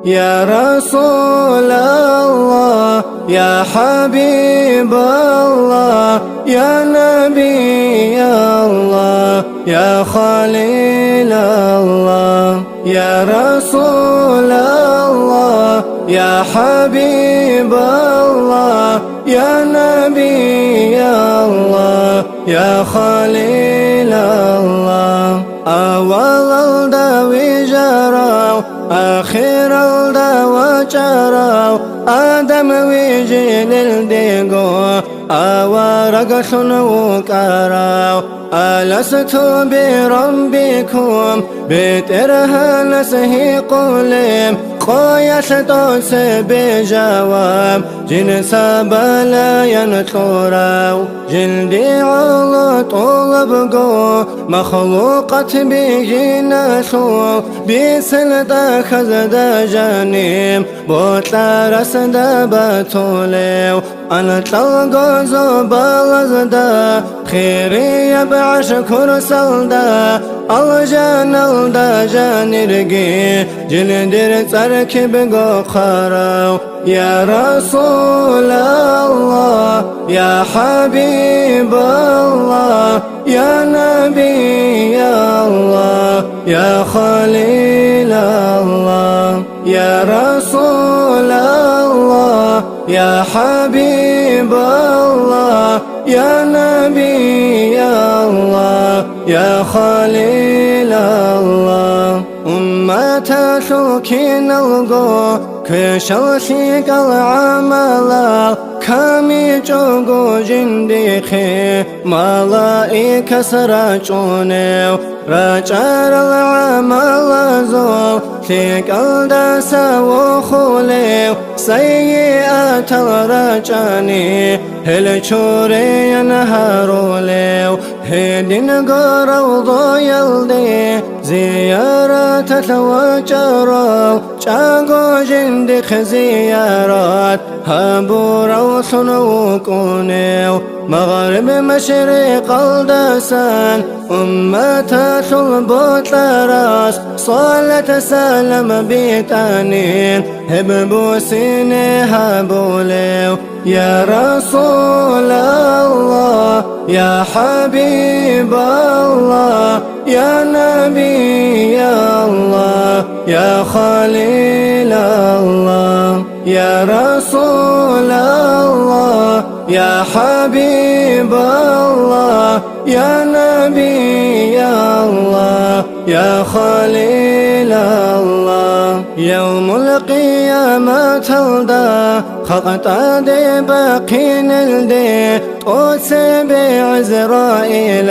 يا رسول الله يا حبيب الله يا نبي الله يا خليل الله يا رسول الله يا حبيب الله يا نبي الله يا خليل الله أول الدوي جرى آخر الدواء جرى آدم ويجيل الديقو أورق شنو كراو ألست بربكم بترها نسهي قولم قويش توس بجواب جنس بلا ينطراو جلدي على طلب قو مخلوقة بيجينا شو بسلطة خزد جانيم بوتلا رسد بطوليو أنا تلقى زبال زدا خيري بعشكر سلدا الجان الدا جانرقي جلدر تركب قخراو يا رسول الله يا حبيب الله يا نبي الله يا خليل الله يا رسول الله يا حبيب الله يا نبي الله يا خليل الله أمة شوكين الغو كشوشيك العمل كامي جوغو جنديخي ملائك سراجونيو رجال العمل زول فيك الدس وخوليو سيئات الرجاني هل شوري ينهاروليو هدين قروضو يلدي زيارة توجرو جاغو جندخ زيارات هابو روح وكونيو مغرب مشرق الدسان أمة شلبوت لراس صالة سلم بيتانين هببو سيني هابوليو يا رسول الله يا حبيب الله يا نبي الله يا خليل الله يا رسول الله يا حبيب الله يا نبي الله يا خليل الله يوم القيامة تلدا خلقت دي باقين الدي توسي بعزرائيل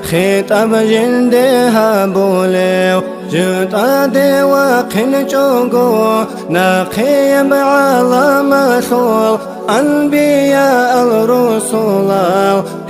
خطاب جلدها بوليو جوت عدي واقن جوغو ناقي بعظم شول أنبياء الرسول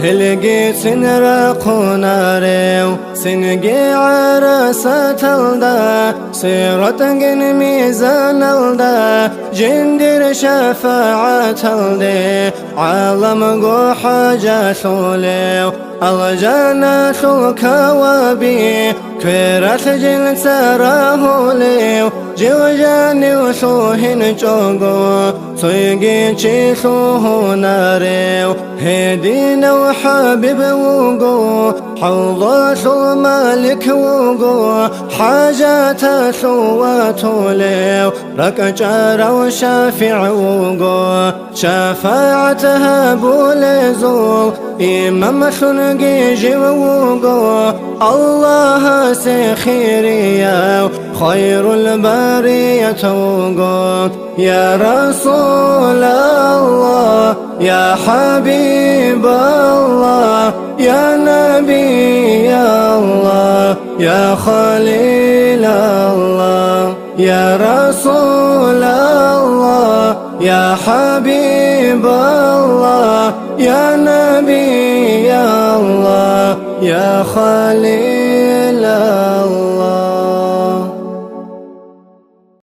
هلقي سنرقو ناريو سنقي عرسة الدا سيرة ميزان الدا جندر شفاعة الدي عالم قو حاجة شوليو الجنة الكوابي كرت جل سراهوليو جوجاني وشوهن جوغو صيقي شيشوه ناريو هدين وحبيب وقو حوض شو مالك وقو حاجات شواتوليو ركجار وشافع وقو شفاعتها بولزول إمام شنقي جوقو الله سخيريا خير البرية وقو يا رسول الله يا حبيب الله يا نبي الله يا خليل الله يا رسول الله يا حبيب الله يا نبي الله يا خليل الله.